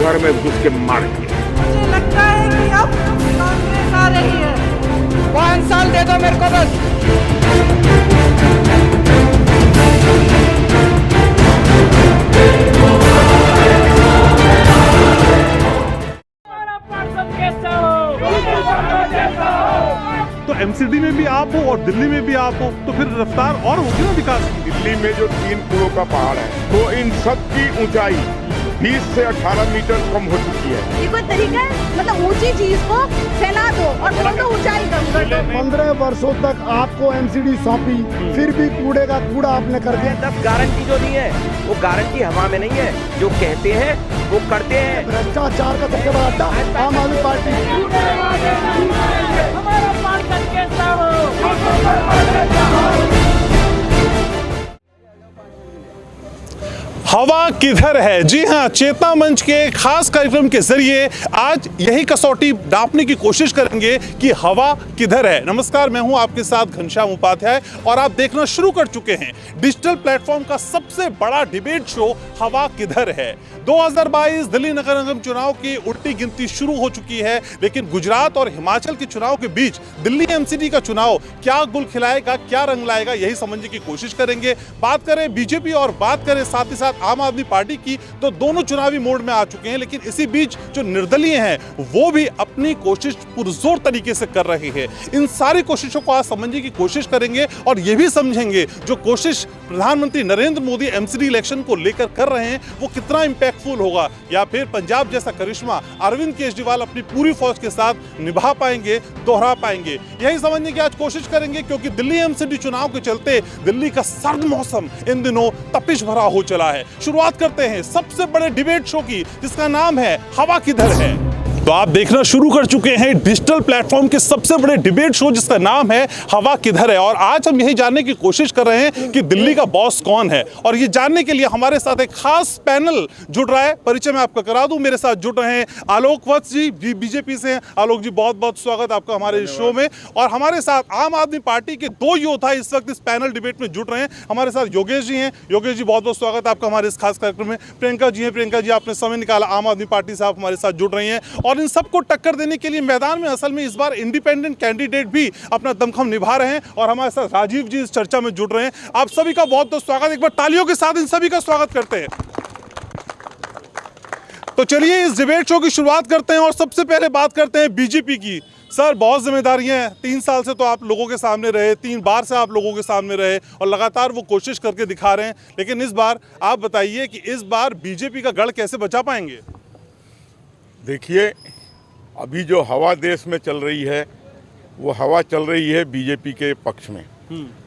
घर में घुस के मार दिया। मुझे लगता है कि अब कांग्रेस आ रही है। 5 साल दे दो मेरे को बस। तो एमसीडी में भी आप हो और दिल्ली में भी आप हो, तो फिर रफ्तार और होगी ना विकास की। दिल्ली में जो 3 पुलों का पहाड़ है, तो इन सब की ऊंचाई 20 से 18 मीटर कम हो चुकी है। ये कोई तरीका है? मतलब ऊंची चीज को फैला दो और बोल दो ऊंचाई कम कर दो। 15 वर्षों तक आपको एमसीडी सौंपी, फिर भी कूड़े का कूड़ा आपने कर दिया। 10 गारंटी जो दी है वो गारंटी हवा में नहीं है, जो कहते हैं वो करते हैं। भ्रष्टाचार का सबसे बड़ा अड्डा आम आदमी पार्टी। हमारा पार्षद कैसा हो? हवा किधर है? जी हाँ, चेतना मंच के खास कार्यक्रम के जरिए आज यही कसौटी नापने की कोशिश करेंगे कि हवा किधर है। नमस्कार, मैं हूं आपके साथ घनश्याम उपाध्याय और आप देखना शुरू कर चुके हैं डिजिटल प्लेटफॉर्म का सबसे बड़ा डिबेट शो हवा किधर है। 2022 दिल्ली नगर निगम चुनाव की उल्टी गिनती शुरू हो चुकी है, लेकिन गुजरात और हिमाचल के चुनाव के बीच दिल्ली एमसीडी का चुनाव क्या गुल खिलाएगा, क्या रंग लाएगा, यही समझने की कोशिश करेंगे। बात करें बीजेपी और बात करें साथ ही साथ आम आदमी पार्टी की, तो दोनों चुनावी मोड में आ चुके हैं, लेकिन इसी बीच जो निर्दलीय हैं वो भी अपनी कोशिश पुरजोर तरीके से कर रहे हैं। इन सारी कोशिशों को आज समझने की कोशिश करेंगे और ये भी समझेंगे जो कोशिश प्रधानमंत्री नरेंद्र मोदी एमसीडी इलेक्शन को लेकर कर रहे हैं वो कितना इंपैक्टफुल होगा, या फिर पंजाब जैसा करिश्मा अरविंद केजरीवाल अपनी पूरी फौज के साथ निभा पाएंगे, दोहरा पाएंगे। यही समझने की आज कोशिश करेंगे, क्योंकि दिल्ली एमसीडी चुनाव के चलते दिल्ली का सर्द मौसम इन दिनों तपिश भरा हो चला है। शुरुआत करते हैं सबसे बड़े डिबेट शो की, जिसका नाम है हवा किधर है। तो आप देखना शुरू कर चुके हैं डिजिटल प्लेटफॉर्म के सबसे बड़े डिबेट शो, जिसका नाम है हवा किधर है। और आज हम यही जानने की कोशिश कर रहे हैं कि दिल्ली का बॉस कौन है, और ये जानने के लिए हमारे साथ एक खास पैनल जुड़ रहा है। परिचय मैं आपको करा दूं, मेरे साथ जुड़ रहे हैं आलोक वत्स जी, बीजेपी से हैं। आलोक जी, बहुत बहुत स्वागत आपका हमारे इस शो में। और हमारे साथ आम आदमी पार्टी के 2 योद्धा इस वक्त इस पैनल डिबेट में जुड़ रहे हैं। हमारे साथ योगेश जी हैं। योगेश जी, बहुत बहुत स्वागत आपका हमारे इस खास कार्यक्रम में। प्रियंका जी हैं। प्रियंका जी, आपने समय निकाला, आम आदमी पार्टी से आप हमारे साथ जुड़ रही हैं। और इन सबको टक्कर देने के लिए मैदान में असल में इस बार इंडिपेंडेंट कैंडिडेट भी अपना दमखम निभा रहे हैं, और हमारे साथ राजीव जी इस चर्चा में जुड़ रहे हैं। आप सभी का बहुत बहुत स्वागत। एक बार तालियों के साथ इन सभी का स्वागत करते हैं। तो चलिए इस डिबेट शो की शुरुआत करते हैं और सबसे पहले बात करते हैं बीजेपी की। सर, बहुत जिम्मेदारियां हैं। 3 साल से तो आप लोगों के सामने रहे, 3 बार से आप लोगों के सामने रहे और लगातार वो कोशिश करके दिखा रहे हैं, लेकिन इस बार आप बताइए कि इस बार बीजेपी का गढ़ कैसे बचा पाएंगे? देखिए, अभी जो हवा देश में चल रही है वो हवा चल रही है बीजेपी के पक्ष में,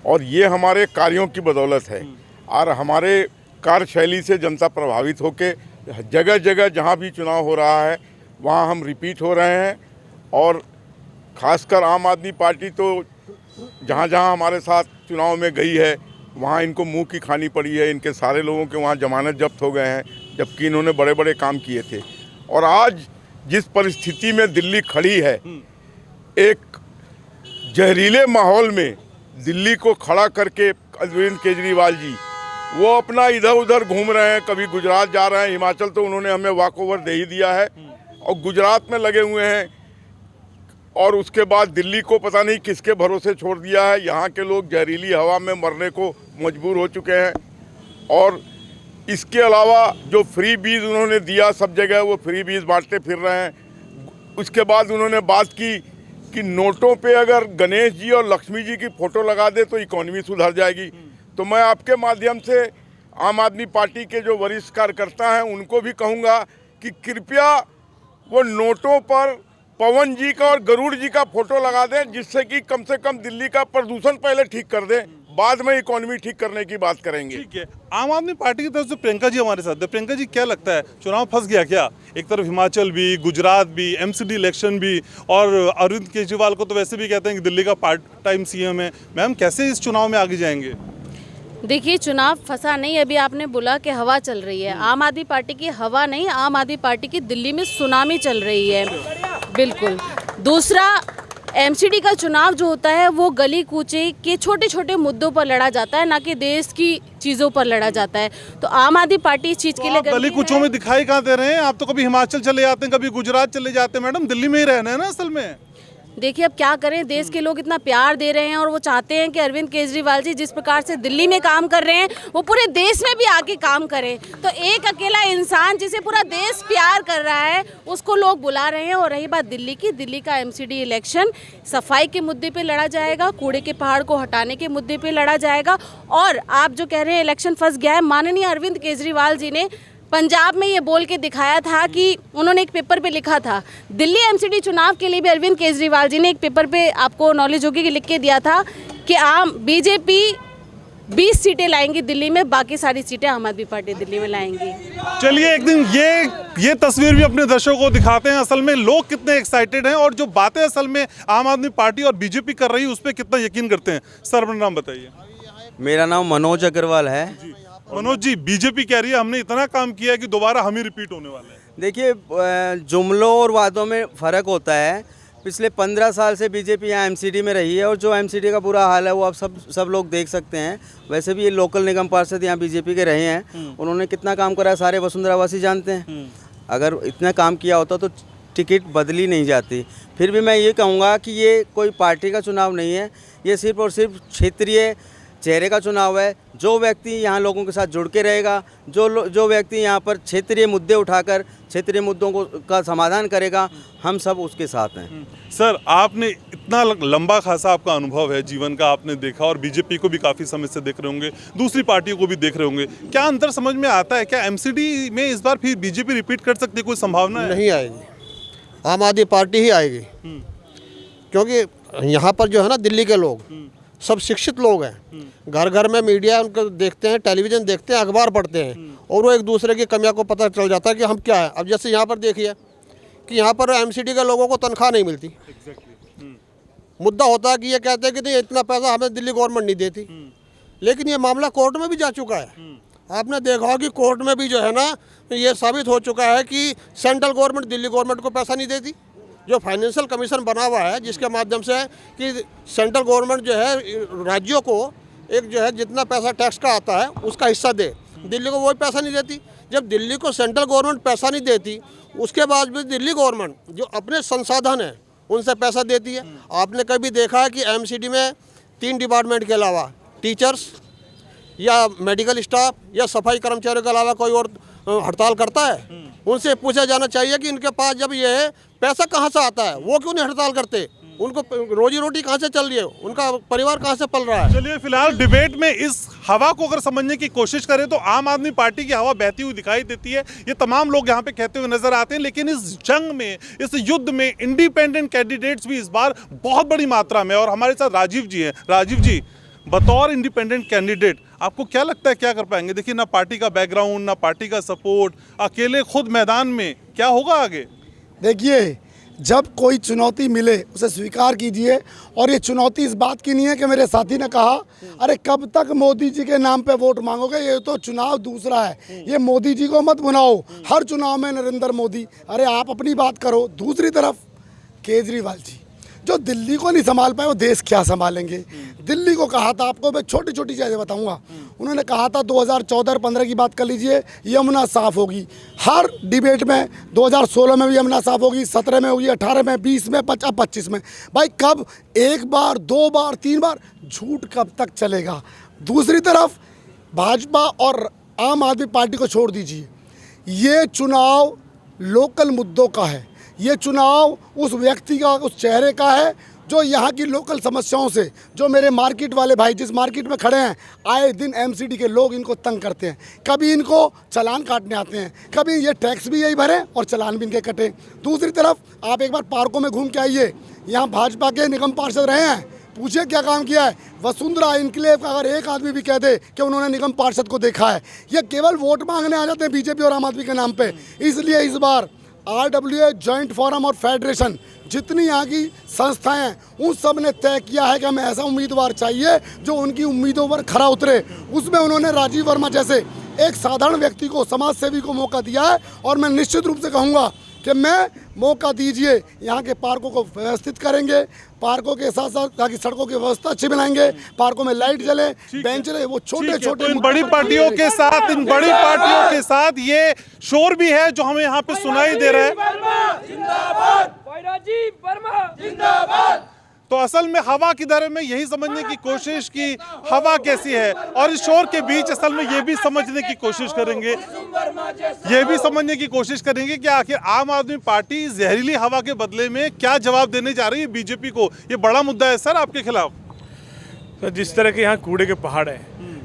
और ये हमारे कार्यों की बदौलत है। और हमारे कार्यशैली से जनता प्रभावित होकर जगह जगह जहाँ भी चुनाव हो रहा है वहाँ हम रिपीट हो रहे हैं। और ख़ासकर आम आदमी पार्टी तो जहाँ जहाँ हमारे साथ चुनाव में गई है वहाँ इनको मुंह की खानी पड़ी है। इनके सारे लोगों के वहाँ जमानत जब्त हो गए हैं, जबकि इन्होंने बड़े बड़े काम किए थे। और आज जिस परिस्थिति में दिल्ली खड़ी है, एक जहरीले माहौल में दिल्ली को खड़ा करके अरविंद केजरीवाल जी वो अपना इधर उधर घूम रहे हैं। कभी गुजरात जा रहे हैं, हिमाचल तो उन्होंने हमें वॉक ओवर दे ही दिया है, और गुजरात में लगे हुए हैं। और उसके बाद दिल्ली को पता नहीं किसके भरोसे छोड़ दिया है। यहाँ के लोग जहरीली हवा में मरने को मजबूर हो चुके हैं। और इसके अलावा जो फ्री बीज उन्होंने दिया सब जगह, वो फ्री बीज बांटते फिर रहे हैं। उसके बाद उन्होंने बात की कि नोटों पे अगर गणेश जी और लक्ष्मी जी की फ़ोटो लगा दे तो इकोनॉमी सुधर जाएगी। तो मैं आपके माध्यम से आम आदमी पार्टी के जो वरिष्ठ कार्यकर्ता हैं उनको भी कहूँगा कि कृपया वो नोटों पर पवन जी का और गरुड़ जी का फ़ोटो लगा दें, जिससे कि कम से कम दिल्ली का प्रदूषण पहले ठीक कर दें, बाद में इकोनॉमी ठीक करने की बात करेंगे। ठीक है। आम आदमी पार्टी की तरफ से प्रियंका जी हमारे साथ है। प्रियंका जी, क्या लगता है चुनाव फंस गया क्या? एक तरफ हिमाचल भी, गुजरात भी, एमसीडी इलेक्शन भी, और अरविंद केजरीवाल को तो वैसे भी कहते हैं कि दिल्ली का पार्ट टाइम सीएम है। मैम, कैसे इस चुनाव में आगे जाएंगे? देखिए, चुनाव फंसा नहीं। अभी आपने बोला कि हवा चल रही है। आम आदमी पार्टी की हवा नहीं, आम आदमी पार्टी की दिल्ली में सुनामी चल रही है। बिल्कुल। दूसरा, एमसीडी का चुनाव जो होता है वो गली कूचे के छोटे छोटे मुद्दों पर लड़ा जाता है, ना कि देश की चीज़ों पर लड़ा जाता है। तो आम आदमी पार्टी इस चीज़ के लिए गली कूचों में दिखाई कहाँ दे रहे हैं? आप तो कभी हिमाचल चले जाते हैं, कभी गुजरात चले जाते हैं, मैडम दिल्ली में ही रहना है ना असल में। देखिए अब क्या करें, देश के लोग इतना प्यार दे रहे हैं और वो चाहते हैं कि अरविंद केजरीवाल जी जिस प्रकार से दिल्ली में काम कर रहे हैं वो पूरे देश में भी आके काम करें। तो एक अकेला इंसान जिसे पूरा देश प्यार कर रहा है उसको लोग बुला रहे हैं। और रही बात दिल्ली की, दिल्ली का एमसीडी इलेक्शन सफाई के मुद्दे पे लड़ा जाएगा, कूड़े के पहाड़ को हटाने के मुद्दे पे लड़ा जाएगा। और आप जो कह रहे हैं इलेक्शन फंस गया है, माननीय अरविंद केजरीवाल जी ने पंजाब में ये बोल के दिखाया था कि उन्होंने एक पेपर पे लिखा था, दिल्ली एमसीडी चुनाव के लिए भी अरविंद केजरीवाल जी ने एक पेपर पे, आपको नॉलेज होगी कि लिख के दिया था कि बीजेपी 20 सीटें लाएंगी दिल्ली में, बाकी सारी सीटें आम आदमी पार्टी दिल्ली में लाएंगी। चलिए एक दिन ये तस्वीर भी अपने दर्शकों को दिखाते हैं असल में लोग कितने एक्साइटेड हैं और जो बातें असल में आम आदमी पार्टी और बीजेपी कर रही है उस पर कितना यकीन करते हैं। सर अपना नाम बताइए। मेरा नाम मनोज अग्रवाल है। मनोज जी, बीजेपी कह रही है हमने इतना काम किया है कि दोबारा हम ही रिपीट होने वाले हैं। देखिए, जुमलों और वादों में फ़र्क होता है। पिछले 15 साल से बीजेपी यहाँ एमसीडी में रही है और जो एमसीडी का बुरा हाल है वो आप सब लोग देख सकते हैं। वैसे भी ये लोकल निगम पार्षद यहाँ बीजेपी के रहे हैं, उन्होंने कितना काम करा है सारे वसुंधरावासी जानते हैं। अगर इतना काम किया होता तो टिकट बदली नहीं जाती। फिर भी मैं ये कहूँगा कि ये कोई पार्टी का चुनाव नहीं है, ये सिर्फ और सिर्फ क्षेत्रीय चेहरे का चुनाव है। जो व्यक्ति यहाँ लोगों के साथ जुड़ के रहेगा, जो व्यक्ति यहाँ पर क्षेत्रीय मुद्दे उठाकर क्षेत्रीय मुद्दों का समाधान करेगा, हम सब उसके साथ हैं। सर, आपने इतना लंबा खासा आपका अनुभव है जीवन का, आपने देखा और बीजेपी को भी काफ़ी समय से देख रहे होंगे, दूसरी पार्टियों को भी देख रहे होंगे, क्या अंतर समझ में आता है? क्या एमसीडी में इस बार फिर बीजेपी रिपीट कर सकती है? कोई संभावना है? नहीं आएगी, आम आदमी पार्टी ही आएगी। क्योंकि यहाँ पर जो है ना, दिल्ली के लोग सब शिक्षित लोग हैं, घर घर में मीडिया उनको देखते हैं, टेलीविज़न देखते हैं, अखबार पढ़ते हैं और वो एक दूसरे की कमियों को पता चल जाता है कि हम क्या है। अब जैसे यहाँ पर देखिए कि यहाँ पर एमसीडी के लोगों को तनख्वाह नहीं मिलती। मुद्दा होता है कि ये कहते हैं कि नहीं इतना पैसा हमें दिल्ली गवर्नमेंट नहीं देती, लेकिन ये मामला कोर्ट में भी जा चुका है। आपने देखा हो कि कोर्ट में भी जो है ना ये साबित हो चुका है कि सेंट्रल गवर्नमेंट दिल्ली गवर्नमेंट को पैसा नहीं देती। जो फाइनेंशियल कमीशन बना हुआ है जिसके माध्यम से कि सेंट्रल गवर्नमेंट जो है राज्यों को एक जो है जितना पैसा टैक्स का आता है उसका हिस्सा दे, दिल्ली को वही पैसा नहीं देती। जब दिल्ली को सेंट्रल गवर्नमेंट पैसा नहीं देती, उसके बाद भी दिल्ली गवर्नमेंट जो अपने संसाधन है उनसे पैसा देती है। आपने कभी देखा है कि एमसीडी में 3 डिपार्टमेंट के अलावा टीचर्स या मेडिकल स्टाफ या सफाई कर्मचारियों के अलावा कोई और हड़ताल करता है? उनसे पूछा जाना चाहिए कि इनके पास जब ये पैसा कहाँ से आता है, वो क्यों नहीं हड़ताल करते? उनको रोजी रोटी कहाँ से चल रही है, उनका परिवार कहाँ से पल रहा है? चलिए फिलहाल डिबेट में इस हवा को अगर समझने की कोशिश करें तो आम आदमी पार्टी की हवा बहती हुई दिखाई देती है, ये तमाम लोग यहाँ पे कहते हुए नजर आते हैं। लेकिन इस जंग में, इस युद्ध में इंडिपेंडेंट कैंडिडेट्स भी इस बार बहुत बड़ी मात्रा में, और हमारे साथ राजीव जी हैं। राजीव जी, बतौर इंडिपेंडेंट कैंडिडेट आपको क्या लगता है क्या कर पाएंगे? देखिए, ना पार्टी का बैकग्राउंड, ना पार्टी का सपोर्ट, अकेले खुद मैदान में, क्या होगा आगे? देखिए, जब कोई चुनौती मिले उसे स्वीकार कीजिए। और ये चुनौती इस बात की नहीं है कि मेरे साथी ने कहा अरे कब तक मोदी जी के नाम पे वोट मांगोगे, ये तो चुनाव दूसरा है, ये मोदी जी को मत बुलाओ, हर चुनाव में नरेंद्र मोदी। अरे आप अपनी बात करो। दूसरी तरफ केजरीवाल जी जो दिल्ली को नहीं संभाल पाए वो देश क्या संभालेंगे? दिल्ली को कहा था, आपको मैं छोटी छोटी चीज़ें बताऊंगा, उन्होंने कहा था 2014-15 की बात कर लीजिए, यमुना साफ़ होगी। हर डिबेट में 2016 में भी यमुना साफ़ होगी, 17 में होगी, 18 में, 20 में, 25 में। भाई कब? एक बार, 2 बार, 3 बार? झूठ कब तक चलेगा? दूसरी तरफ भाजपा और आम आदमी पार्टी को छोड़ दीजिए, ये चुनाव लोकल मुद्दों का है। ये चुनाव उस व्यक्ति का, उस चेहरे का है जो यहाँ की लोकल समस्याओं से, जो मेरे मार्केट वाले भाई जिस मार्केट में खड़े हैं, आए दिन एमसीडी के लोग इनको तंग करते हैं। कभी इनको चालान काटने आते हैं, कभी ये टैक्स भी यही भरें और चालान भी इनके कटे। दूसरी तरफ आप एक बार पार्कों में घूम के आइए, यहाँ भाजपा के निगम पार्षद रहे हैं, पूछिए क्या काम किया है। वसुंधरा इनक्लेव का अगर एक आदमी भी कह दे कि उन्होंने निगम पार्षद को देखा है, ये केवल वोट मांगने आ जाते हैं बीजेपी और आम आदमी के नाम पे। इसलिए इस बार RWA जॉइंट फोरम और फेडरेशन जितनी यहाँ की संस्थाएं हैं उन सब ने तय किया है कि हमें ऐसा उम्मीदवार चाहिए जो उनकी उम्मीदों पर खरा उतरे। उसमें उन्होंने राजीव वर्मा जैसे एक साधारण व्यक्ति को, समाज सेवी को मौका दिया है। और मैं निश्चित रूप से कहूँगा कि मैं मौका दीजिए, यहाँ के पार्कों को व्यवस्थित करेंगे, पार्कों के साथ साथ ताकि सड़कों की व्यवस्था अच्छी बनाएंगे, पार्कों में लाइट जले, बेंच रहे, वो छोटे छोटे। इन बड़ी पार्टियों के साथ, इन बड़ी पार्टियों के साथ ये शोर भी है जो हमें यहाँ पे सुनाई दे रहा है। तो असल में हवा किधर है, मैं यही समझने की कोशिश की हवा कैसी है, और इस शोर के बीच असल में ये भी समझने की कोशिश करेंगे, कि आखिर आम आदमी पार्टी जहरीली हवा के बदले में क्या जवाब देने जा रही है बीजेपी को। ये बड़ा मुद्दा है सर आपके खिलाफ। तो जिस तरह के यहाँ कूड़े के पहाड़ है,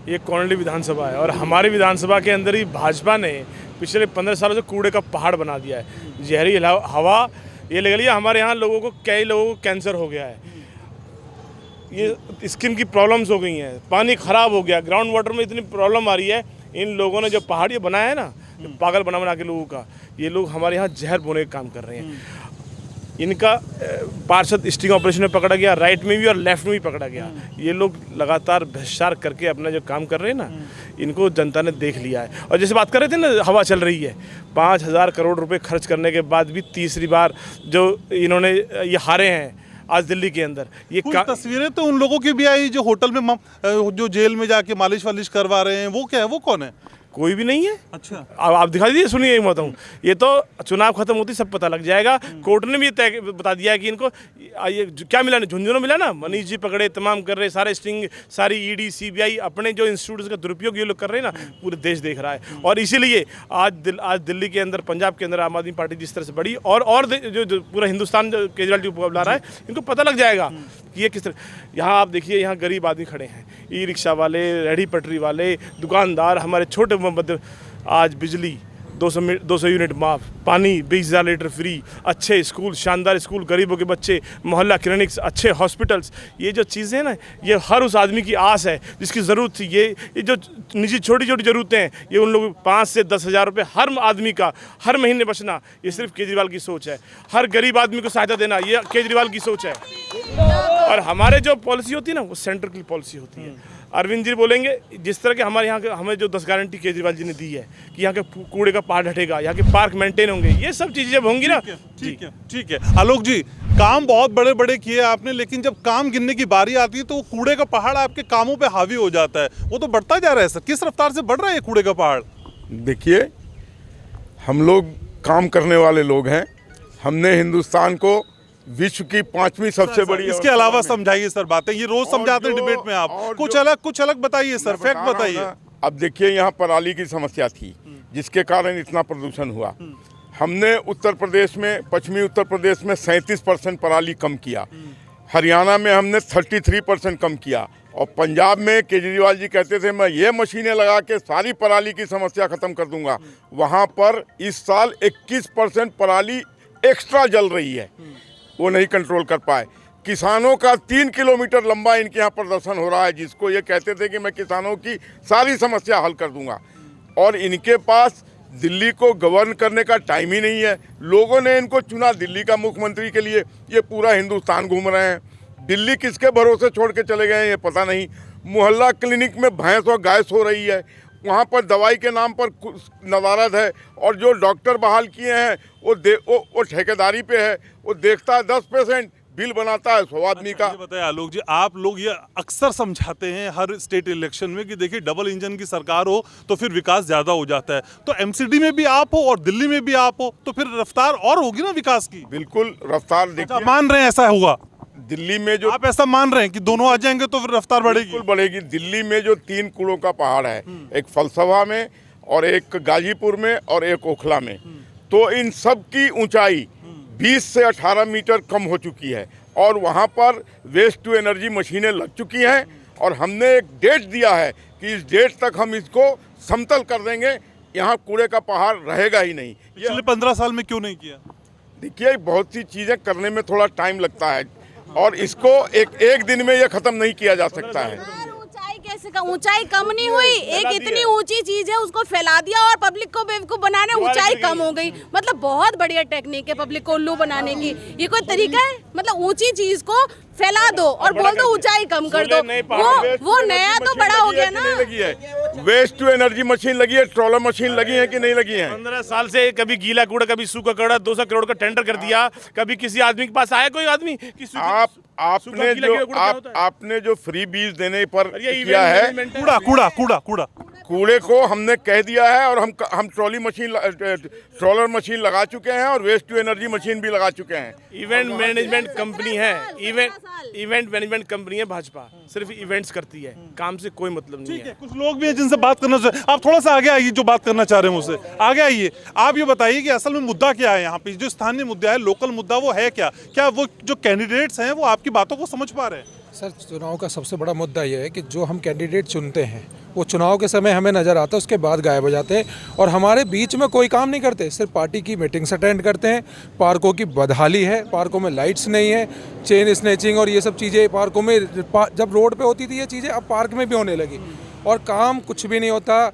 ये कौंडली विधानसभा है और हमारी विधानसभा के अंदर ही भाजपा ने पिछले 15 सालों से कूड़े का पहाड़ बना दिया है। जहरीली हवा ये लग लिया, हमारे यहाँ कई लोगों को कैंसर हो गया है, ये स्किन की प्रॉब्लम्स हो गई हैं, पानी ख़राब हो गया, ग्राउंड वाटर में इतनी प्रॉब्लम आ रही है। इन लोगों ने जो पहाड़ ये बनाया है ना, पागल बना के लोगों का, ये लोग हमारे यहाँ जहर बोने का काम कर रहे हैं। इनका पार्षद स्टिंग ऑपरेशन में पकड़ा गया, राइट में भी और लेफ्ट में भी पकड़ा गया। ये लोग लगातार भ्रष्टाचार करके अपना जो काम कर रहे हैं ना, इनको जनता ने देख लिया है। और जैसे बात कर रहे थे ना, हवा चल रही है, 5000 करोड़ रुपए खर्च करने के बाद भी तीसरी बार जो इन्होंने ये हारे हैं आज दिल्ली के अंदर। ये तस्वीरें तो उन लोगों की भी आई जो होटल में जो जेल में जाके मालिश वालिश करवा रहे हैं, वो क्या है, वो कौन है? कोई भी नहीं है। अच्छा, आप दिखा दीजिए, सुनिए मैं बताऊँ। ये तो चुनाव खत्म होती सब पता लग जाएगा। कोर्ट ने भी तय बता दिया है कि इनको ये क्या मिला, झुंझुनू मिला ना, मनीष जी पकड़े, तमाम कर रहे, सारे स्टिंग, सारी ईडी सीबीआई अपने जो इंस्टीट्यूट का दुरुपयोग ये लोग कर रहे हैं ना, पूरे देश देख रहा है। और इसीलिए आज दिल्ली के अंदर, पंजाब के अंदर आम आदमी पार्टी जिस तरह से बढ़ी, और जो पूरा हिंदुस्तान जो केजरीवाल जी बुला रहा है, इनको पता लग जाएगा कि ये किस तरह। यहाँ आप देखिए, यहाँ गरीब आदमी खड़े हैं, ई रिक्शा वाले, रेहड़ी पटरी वाले, दुकानदार, हमारे छोटे मध्य, आज बिजली 200 यूनिट माफ, पानी 20,000 लीटर फ्री, अच्छे स्कूल, शानदार स्कूल, गरीबों के बच्चे, मोहल्ला क्लिनिक्स, अच्छे हॉस्पिटल्स, ये जो चीज़ें हैं ना, ये हर उस आदमी की आस है जिसकी ज़रूरत थी। ये जो निजी छोटी छोटी ज़रूरतें हैं, ये उन लोगों 5 से 10,000 रुपये हर आदमी का हर महीने बचना, ये सिर्फ केजरीवाल की सोच है। हर गरीब आदमी को सहायता देना, ये केजरीवाल की सोच है। और हमारे जो पॉलिसी होती है ना, वो सेंटर की पॉलिसी होती है। अरविंद जी बोलेंगे, जिस तरह के हमारे यहाँ के हमें जो 10 गारंटी केजरीवाल जी ने दी है कि यहाँ के कूड़े का पहाड़ हटेगा, यहाँ के पार्क मेंटेन होंगे, ये सब चीज़ें जब होंगी ना। ठीक है आलोक जी, काम बहुत बड़े बड़े किए आपने, लेकिन जब काम गिनने की बारी आती है तो कूड़े का पहाड़ आपके कामों पे हावी हो जाता है। वो तो बढ़ता जा रहा है सर, किस रफ्तार से बढ़ रहा है कूड़े का पहाड़? देखिए, हम लोग काम करने वाले लोग हैं। हमने हिंदुस्तान को विश्व की 5वीं सबसे बड़ी, इसके अलावा समझाइए सर बातें, ये रोज समझाते हैं डिबेट में आप, कुछ अलग बताइए सर, फैक्ट बताइए। अब देखिए, यहाँ पराली की समस्या थी जिसके कारण इतना प्रदूषण हुआ। हमने उत्तर प्रदेश में, पश्चिमी उत्तर प्रदेश में 37% पराली कम किया, हरियाणा में हमने 33% कम किया, और पंजाब में केजरीवाल जी कहते थे मैं ये मशीनें लगा के सारी पराली की समस्या खत्म कर दूंगा। वहाँ पर इस साल 21% पराली एक्स्ट्रा जल रही है, वो नहीं कंट्रोल कर पाए। किसानों का 3 किलोमीटर लंबा इनके यहाँ प्रदर्शन हो रहा है, जिसको ये कहते थे कि मैं किसानों की सारी समस्या हल कर दूंगा। और इनके पास दिल्ली को गवर्न करने का टाइम ही नहीं है। लोगों ने इनको चुना दिल्ली का मुख्यमंत्री के लिए, ये पूरा हिंदुस्तान घूम रहे हैं। दिल्ली किसके भरोसे छोड़ के चले गए हैं ये पता नहीं। मोहल्ला क्लिनिक में भैंस और गाय सो रही है, वहाँ पर दवाई के नाम पर नदारत है, और जो डॉक्टर बहाल किए हैं वो ठेकेदारी पे है। वो देखता है 10%, बिल बनाता है 100 आदमी का। बताइए आलोक जी, आप लोग ये अक्सर समझाते हैं हर स्टेट इलेक्शन में कि देखिए डबल इंजन की सरकार हो तो फिर विकास ज़्यादा हो जाता है। तो एमसीडी में भी आप हो और दिल्ली में भी आप हो, तो फिर रफ्तार और होगी ना विकास की। बिल्कुल रफ्तार देखिए, मान रहे हैं ऐसा होगा दिल्ली में। जो आप ऐसा मान रहे हैं कि दोनों आ जाएंगे तो फिर रफ्तार बढ़ेगी? बिल्कुल बढ़ेगी। दिल्ली में जो 3 कूड़ों का पहाड़ है, एक फलसफा में और एक गाजीपुर में और एक ओखला में, तो इन सब की ऊंचाई 20 से 18 मीटर कम हो चुकी है, और वहाँ पर वेस्ट टू एनर्जी मशीनें लग चुकी हैं। और हमने एक डेट दिया है कि इस डेट तक हम इसको समतल कर देंगे, यहाँ कूड़े का पहाड़ रहेगा ही नहीं। पिछले 15 साल में क्यों नहीं किया? देखिए, बहुत सी चीज़ें करने में थोड़ा टाइम लगता है, और इसको एक दिन में ये खत्म नहीं किया जा सकता है। ऊंचाई कैसे का ऊंचाई कम नहीं हुई, एक इतनी ऊंची चीज है उसको फैला दिया और पब्लिक को बेवकूफ बनाने ऊंचाई कम हो गई। मतलब बहुत बढ़िया टेक्निक है पब्लिक को उल्लू बनाने की, ये कोई तरीका है? मतलब ऊंची चीज को फैला दो और बोल दो ऊंचाई कम कर दो। वो नया तो बड़ा हो गया ना। लगी है वेस्ट टू एनर्जी मशीन लगी है, ट्रॉलर मशीन लगी है कि नहीं लगी है? 15 साल से कभी गीला कूड़ा कभी सूखा कूड़ा 200 करोड़ का टेंडर कर दिया। कभी किसी आदमी के पास आया कोई आदमी कि आपने जो फ्री बीज देने पर किया है, कूड़ा कूड़े को हमने कह दिया है और हम ट्रॉलर मशीन लगा चुके हैं और वेस्ट टू एनर्जी मशीन भी लगा चुके हैं। इवेंट मैनेजमेंट कंपनी है, इवेंट मैनेजमेंट कंपनी है भाजपा, सिर्फ इवेंट्स करती है, काम से कोई मतलब नहीं है। कुछ लोग भी हैं जिनसे बात करना चाहिए। आप थोड़ा सा आगे आइए, जो बात करना चाह रहे हैं उससे आगे आइए। आप ये बताइए कि असल में मुद्दा क्या है यहाँ पे, जो स्थानीय मुद्दा है, लोकल मुद्दा, वो है क्या? क्या वो जो कैंडिडेट्स हैं वो आपकी बातों को समझ पा रहे हैं? सर, चुनाव का सबसे बड़ा मुद्दा यह है कि जो हम कैंडिडेट चुनते हैं वो चुनाव के समय हमें नज़र आता है, उसके बाद गायब हो जाते हैं और हमारे बीच में कोई काम नहीं करते। सिर्फ पार्टी की मीटिंग्स अटेंड करते हैं। पार्कों की बदहाली है, पार्कों में लाइट्स नहीं है, चेन स्नैचिंग और ये सब चीज़ें पार्कों में, जब रोड पे होती थी ये चीज़ें, अब पार्क में भी होने लगी और काम कुछ भी नहीं होता।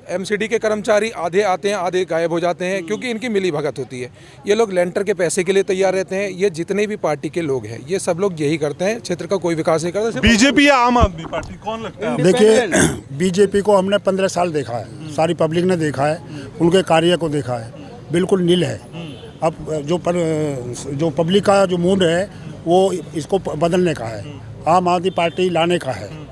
एमसीडी के कर्मचारी आधे आते हैं, आधे गायब हो जाते हैं क्योंकि इनकी मिली भगत होती है। ये लोग लेंटर के पैसे के लिए तैयार रहते हैं। ये जितने भी पार्टी के लोग हैं ये सब लोग यही करते हैं, क्षेत्र का कोई विकास नहीं करता। बीजेपी या आम आदमी पार्टी, कौन लगता है? देखिए, बीजेपी को हमने 15 साल देखा है, सारी पब्लिक ने देखा है, उनके कार्य को देखा है, बिल्कुल नील है। अब जो पब्लिक का जो मूड है वो इसको बदलने का है, आम आदमी पार्टी लाने का है।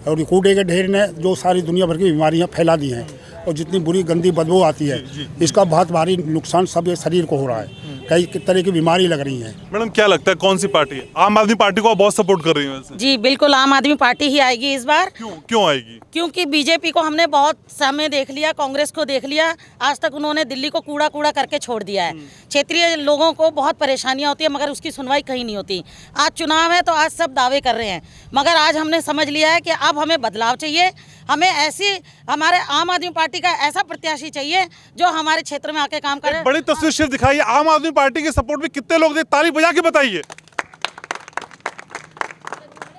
और कूड़े के ढेर ने जो सारी दुनिया भर की बीमारियां फैला दी हैं और जितनी बुरी गंदी बदबू आती है, इसका बहुत भारी नुकसान सब शरीर को हो रहा है। कई तरह की बीमारी लग रही है। मैडम, क्या लगता है कौन सी पार्टी है? आम आदमी पार्टी को आप बहुत सपोर्ट कर रही हैं वैसे? जी बिल्कुल, आम आदमी पार्टी ही आएगी इस बार। क्यों आएगी? क्योंकि बीजेपी को हमने बहुत समय देख लिया, कांग्रेस को देख लिया, आज तक उन्होंने दिल्ली को कूड़ा कूड़ा करके छोड़ दिया है। क्षेत्रीय लोगों को बहुत परेशानियां होती है मगर उसकी सुनवाई कहीं नहीं होती। आज चुनाव है तो आज सब दावे कर रहे हैं, मगर आज हमने समझ लिया है कि अब हमें बदलाव चाहिए। हमें ऐसी, हमारे आम आदमी पार्टी का ऐसा प्रत्याशी चाहिए जो हमारे क्षेत्र में आके काम करे। बड़ी तस्वीर सिर्फ दिखाइए, आम आदमी पार्टी के सपोर्ट में कितने लोग थे, ताली बजा के बताइए।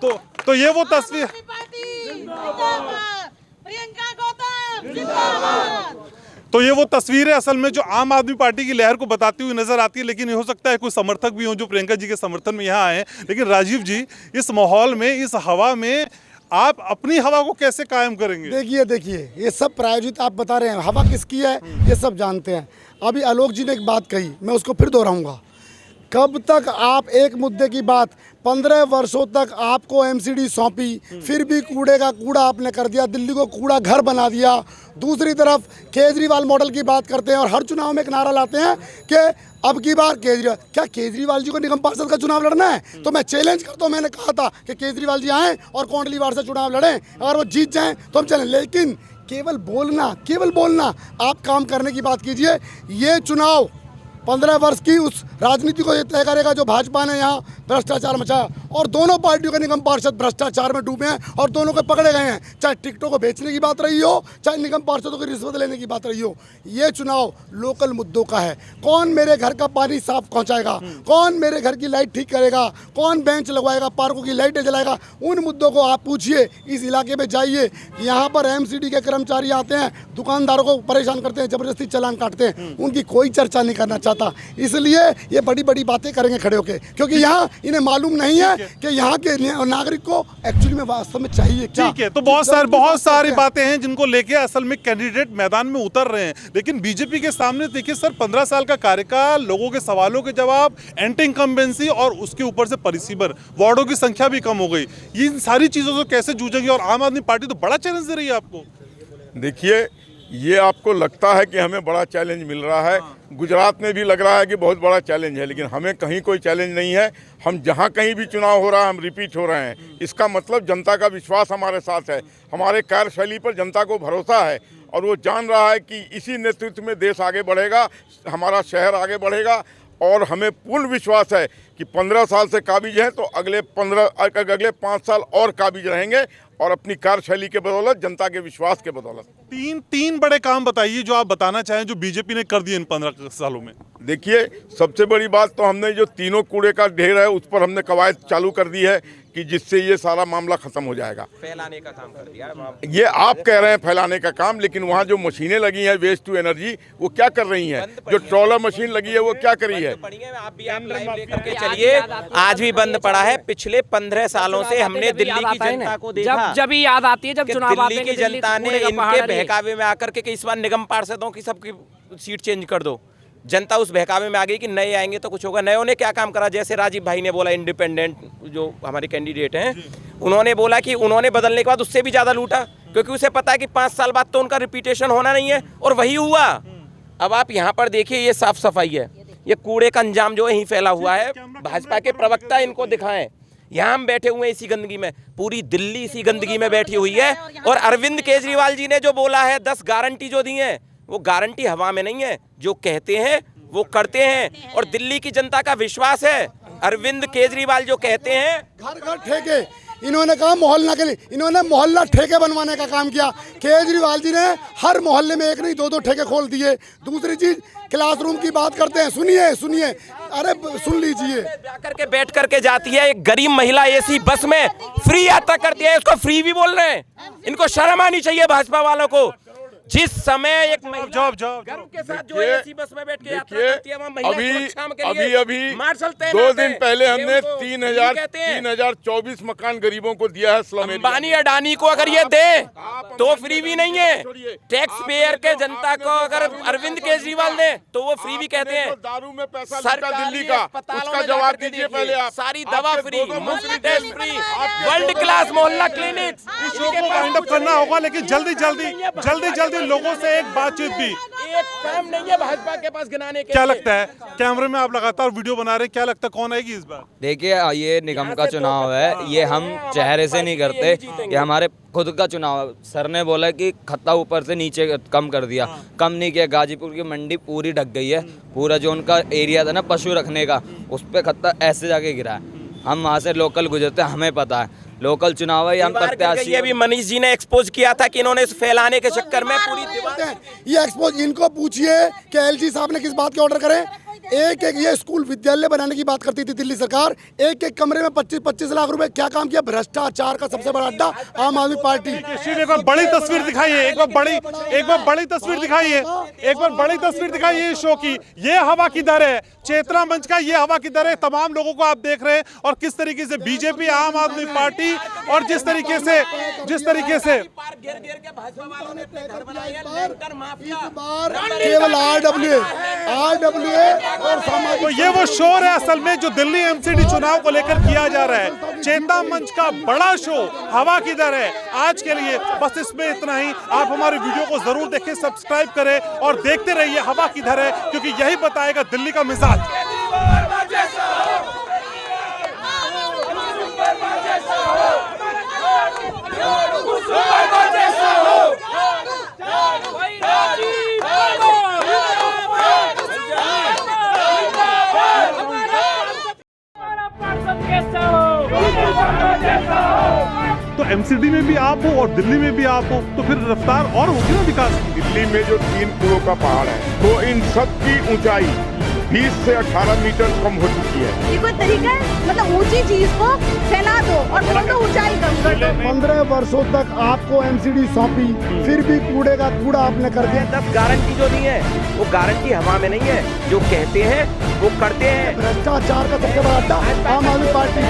तो ये वो तस्वीर, तो ये वो तस्वीर है असल में जो आम आदमी पार्टी की लहर को बताती हुई नजर आती है। लेकिन ये हो सकता है कुछ समर्थक भी हों जो प्रियंका जी के समर्थन में यहाँ आए हैं। लेकिन राजीव जी, इस माहौल में, इस हवा में आप अपनी हवा को कैसे कायम करेंगे? देखिए ये सब प्रायोजित आप बता रहे हैं, हवा किसकी है ये सब जानते हैं। अभी आलोक जी ने एक बात कही, मैं उसको फिर दोहराऊंगा। कब तक आप एक मुद्दे की बात, 15 वर्षों तक आपको एमसीडी सौंपी, फिर भी कूड़े का कूड़ा आपने कर दिया, दिल्ली को कूड़ा घर बना दिया। दूसरी तरफ केजरीवाल मॉडल की बात करते हैं और हर चुनाव में एक नारा लाते हैं कि अब की बार केजरीवाल जी को निगम पार्षद का चुनाव लड़ना है? तो मैं चैलेंज करता हूँ, मैंने कहा था कि केजरीवाल जी आएँ और कोंडलीवाड़ से चुनाव लड़ें, अगर वो जीत जाएँ तो हम चलें। लेकिन केवल बोलना, आप काम करने की बात कीजिए। ये चुनाव 15 वर्ष की उस राजनीति को ये तय करेगा जो भाजपा ने यहाँ भ्रष्टाचार मचाया, और दोनों पार्टियों के निगम पार्षद भ्रष्टाचार में डूबे हैं और दोनों को पकड़े गए हैं। चाहे टिकटों को बेचने की बात रही हो, चाहे निगम पार्षदों की रिश्वत लेने की बात रही हो। ये चुनाव लोकल मुद्दों का है। कौन मेरे घर का पानी साफ पहुँचाएगा, कौन मेरे घर की लाइट ठीक करेगा, कौन बेंच लगवाएगा, पार्कों की लाइटें जलाएगा, उन मुद्दों को आप पूछिए। इस इलाके में जाइए, यहाँ पर एमसीडी के कर्मचारी आते हैं, दुकानदारों को परेशान करते हैं, जबरदस्ती चालान काटते हैं, उनकी कोई चर्चा नहीं करना चाहता। इसलिए ये बड़ी बड़ी बातें करेंगे खड़े होकर, क्योंकि यहाँ इन्हें मालूम नहीं है कि यहाँ के नागरिक को एक्चुअली में वास्तव में चाहिए क्या। ठीक है, तो बहुत सारी बातें हैं जिनको लेके असल में कैंडिडेट मैदान में उतर रहे हैं। लेकिन बीजेपी के सामने देखिए सर, 15 साल का कार्यकाल, लोगों के सवालों के जवाब, एंटी इनकम्बेंसी और उसके ऊपर से परिसीबर, वार्डों की संख्या भी कम हो गई। इन सारी चीजों से कैसे जूझेंगे? और आम आदमी पार्टी तो बड़ा चैलेंज दे रही है आपको। देखिए, ये आपको लगता है कि हमें बड़ा चैलेंज मिल रहा है, गुजरात में भी लग रहा है कि बहुत बड़ा चैलेंज है, लेकिन हमें कहीं कोई चैलेंज नहीं है। हम जहाँ कहीं भी चुनाव हो रहा है हम रिपीट हो रहे हैं। इसका मतलब जनता का विश्वास हमारे साथ है, हमारे कार्यशैली पर जनता को भरोसा है और वो जान रहा है कि इसी नेतृत्व में देश आगे बढ़ेगा, हमारा शहर आगे बढ़ेगा। और हमें पूर्ण विश्वास है कि 15 साल से काबिज हैं तो अगले 5 साल और काबिज रहेंगे और अपनी कार्यशैली के बदौलत, जनता के विश्वास के बदौलत। तीन बड़े काम बताइए जो आप बताना चाहें जो बीजेपी ने कर दिए इन 15 सालों में। देखिए, सबसे बड़ी बात तो हमने जो तीनों कूड़े का ढेर है उस पर हमने कवायद चालू कर दी है कि जिससे ये सारा मामला खत्म हो जाएगा। फैलाने का काम कर दिया ये आप कह रहे हैं फैलाने का काम, लेकिन वहाँ जो मशीनें लगी हैं वेस्ट टू एनर्जी, वो क्या कर रही हैं? जो ट्रॉलर मशीन लगी है वो क्या करी है? आप लाइव लेकर के चलिए, आज भी बंद पड़ा है। पिछले 15 सालों से हमने दिल्ली की जनता को देखा, जब ही याद आती है जब चुनाव आते हैं दिल्ली की जनता ने इनके बहकावे में आकर के इस बार निगम पार्षदों की सबकी सीट चेंज कर दो। जनता उस बहकावे में आ गई कि नए आएंगे तो कुछ होगा। नयों ने क्या काम करा? जैसे राजीव भाई ने बोला, इंडिपेंडेंट जो हमारे कैंडिडेट हैं, उन्होंने बोला कि उन्होंने बदलने के बाद उससे भी ज़्यादा लूटा, क्योंकि उसे पता है कि 5 साल बाद तो उनका रिपीटेशन होना नहीं है, और वही हुआ। अब आप यहाँ पर देखिए, ये साफ सफाई है, ये कूड़े का अंजाम जो यहीं फैला हुआ है। भाजपा के प्रवक्ता इनको दिखाएं, यहाँ हम बैठे हुए हैं इसी गंदगी में, पूरी दिल्ली इसी गंदगी में बैठी हुई है। और अरविंद केजरीवाल जी ने जो बोला है, 10 गारंटी जो दी है, वो गारंटी हवा में नहीं है। जो कहते हैं वो करते हैं, और दिल्ली की जनता का विश्वास है। अरविंद केजरीवाल जो कहते हैं, घर घर ठेके, इन्होंने कहा मोहल्ला के लिए, इन्होंने मोहल्ला ठेके बनवाने का काम किया। केजरीवाल जी ने हर मोहल्ले में एक नहीं 2-2 ठेके खोल दिए। दूसरी चीज, क्लासरूम की बात करते हैं, सुनिए, अरे सुन लीजिए, जाकर के बैठ करके जाती है एक गरीब महिला एसी बस में, फ्री यात्रा करती है, इसको फ्री भी बोल रहे हैं। इनको शर्म आनी चाहिए भाजपा वालों को। जिस समय एक महिला गर्व के साथ जो एसी बस में बैठ के यात्रा करती है, वहाँ महिला सुरक्षा के लिए अभी मार्शल तैनात 2 दिन है। पहले हमने ये उनको 3024 मकान गरीबों को दिया है स्लम एरिया। अंबानी अडानी को अगर ये दे तो फ्री भी नहीं है। टैक्स पेयर के जनता को अगर अरविंद केजरीवाल ने तो वो फ्री भी कहते हैं। दारू में पैसा लूटा दिल्ली का, उसका जवाब दीजिए पहले आप। सारी दवा फ्री, मुफ्त टेस्ट फ्री, वर्ल्ड क्लास मोहल्ला क्लिनिक। इस शो को वाइंड अप करना होगा, लेकिन जल्दी लोगों से एक बातचीत भी। एक काम नहीं है भाजपा के पास गिनाने के। क्या लगता है, कैमरे में आप लगातार वीडियो बना रहे हैं, क्या लगता है कौन आएगी इस बार? देखिए, ये निगम का चुनाव है, ये हम चेहरे से नहीं करते, ये हमारे खुद का चुनाव है। सर ने बोला कि खत्ता ऊपर से नीचे कम कर दिया, कम नहीं किया। गाजीपुर की मंडी पूरी ढक गई है, पूरा जो उनका एरिया था ना पशु रखने का, उस पर खत्ता ऐसे जाके गिरा है। हम वहाँ से लोकल गुजरते हैं, हमें पता है लोकल चुनाव है। हम प्रत्याशी, ये भी मनीष जी ने एक्सपोज किया था कि इन्होंने इस फैलाने के चक्कर में पूरी दीवार। ये एक्सपोज, इनको पूछिए कि एलजी साहब ने किस बात के ऑर्डर करे। एक ये स्कूल विद्यालय बनाने की बात करती थी दिल्ली सरकार, एक कमरे में 25-25 लाख रुपए, क्या काम किया? भ्रष्टाचार का सबसे बड़ा अड्डा आम आदमी पार्टी। एक बार बड़ी तस्वीर दिखाइए, एक बार बड़ी तस्वीर दिखाइए इस शो की। ये हवा की दर है, चेतना मंच का ये हवा की दर है। तमाम लोगों को आप देख रहे हैं, और किस तरीके से बीजेपी, आम आदमी पार्टी, और जिस तरीके से केवल RWA तो ये वो शोर है असल में जो दिल्ली एमसीडी चुनाव को लेकर किया जा रहा है। चेतना मंच का बड़ा शो हवा की दर है। आज के लिए बस इसमें इतना ही। आप हमारे वीडियो को जरूर देखें, सब्सक्राइब करें और देखते रहिए हवा की दर है, क्योंकि यही बताएगा दिल्ली का मिजाज। तो एमसीडी में भी आप हो और दिल्ली में भी आप हो, तो फिर रफ्तार और होगी ना विकास की। दिल्ली में जो 3 कूड़ों का पहाड़ है, तो इन सब की ऊंचाई 20 से 18 मीटर कम हो चुकी है। ये कोई तरीका है? मतलब ऊंची चीज को फैला दो और बोल दो ऊंचाई कम कर दो। 15 वर्षों तक आपको एमसीडी सौंपी, फिर भी कूड़े का कूड़ा आपने कर दिया। 10 गारंटी जो दी है, वो गारंटी हवा में नहीं है। जो कहते हैं वो करते हैं। भ्रष्टाचार का सबसे बड़ा अड्डा आम आदमी पार्टी।